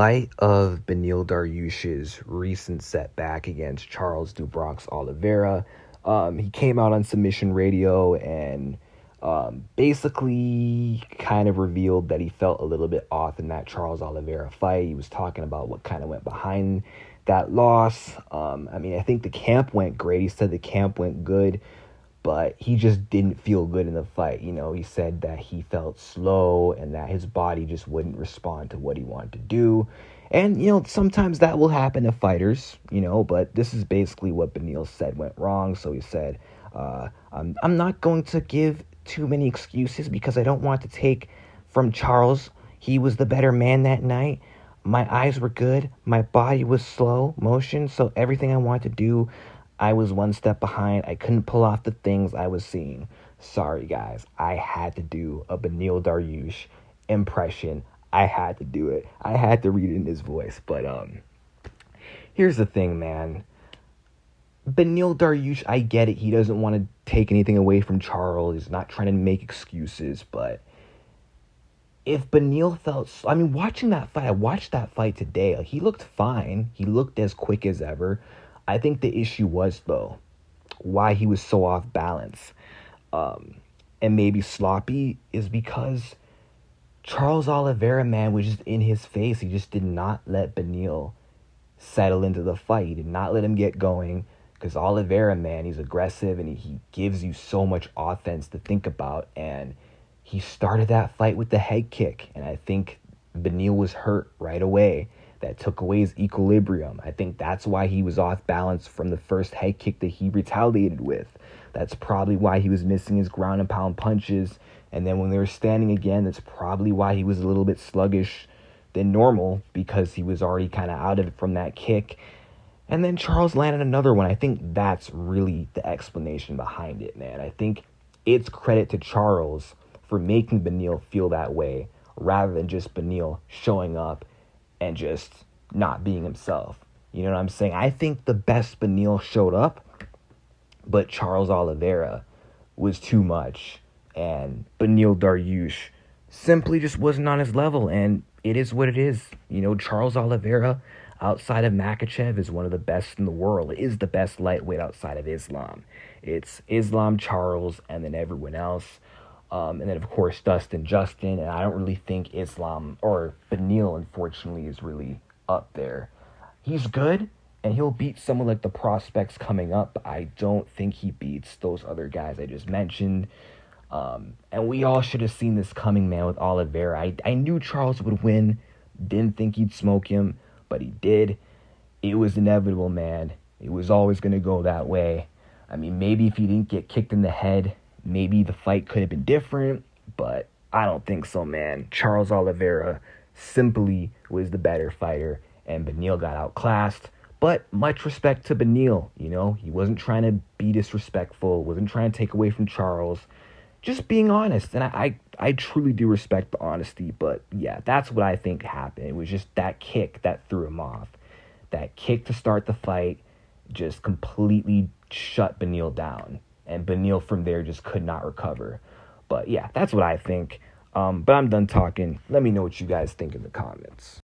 light of Beneil Dariush's recent setback against Charles Oliveira, he came out on Submission Radio and basically kind of revealed that he felt a little bit off in that Charles Oliveira fight. He was talking about what kind of went behind that loss. I think the camp went great. He said the camp went good, but he just didn't feel good in the fight. He said that he felt slow and that his body just wouldn't respond to what he wanted to do. And, sometimes that will happen to fighters, but this is basically what Beneil said went wrong. So he said, I'm not going to give too many excuses because I don't want to take from Charles. He was the better man that night. My eyes were good. My body was slow motion. So everything I wanted to do, I was one step behind. I couldn't pull off the things I was seeing. Sorry, guys. I had to do a Beneil Dariush impression. I had to do it. I had to read it in his voice. But here's the thing, man. Beneil Dariush, I get it. He doesn't want to take anything away from Charles. He's not trying to make excuses. But if Beneil felt... watching that fight, I watched that fight today. He looked fine. He looked as quick as ever. I think the issue was, though, why he was so off balance and maybe sloppy is because Charles Oliveira, man, was just in his face. He just did not let Beneil settle into the fight. He did not let him get going because Oliveira, man, he's aggressive and he gives you so much offense to think about. And he started that fight with the head kick. And I think Beneil was hurt right away. That took away his equilibrium. I think that's why he was off balance from the first head kick that he retaliated with. That's probably why he was missing his ground and pound punches. And then when they were standing again, that's probably why he was a little bit sluggish than normal because he was already kind of out of it from that kick. And then Charles landed another one. I think that's really the explanation behind it, man. I think it's credit to Charles for making Beneil feel that way rather than just Beneil showing up and just not being himself. You know what I'm saying? I think the best Beneil showed up, but Charles Oliveira was too much. And Beneil Dariush simply just wasn't on his level. And it is what it is. Charles Oliveira, outside of Makhachev, is one of the best in the world. It is the best lightweight outside of Islam. It's Islam, Charles, and then everyone else. And then, of course, Justin. And I don't really think Islam or Beneil, unfortunately, is really up there. He's good, and he'll beat someone like the prospects coming up. But I don't think he beats those other guys I just mentioned. And we all should have seen this coming, man, with Oliveira. I knew Charles would win. Didn't think he'd smoke him, but he did. It was inevitable, man. It was always going to go that way. Maybe if he didn't get kicked in the head, maybe the fight could have been different, but I don't think so, man. Charles Oliveira simply was the better fighter, and Beneil got outclassed. But much respect to Beneil, He wasn't trying to be disrespectful, wasn't trying to take away from Charles. Just being honest, and I truly do respect the honesty, but yeah, that's what I think happened. It was just that kick that threw him off. That kick to start the fight just completely shut Beneil down. And Beneil from there just could not recover. But yeah, that's what I think. But I'm done talking. Let me know what you guys think in the comments.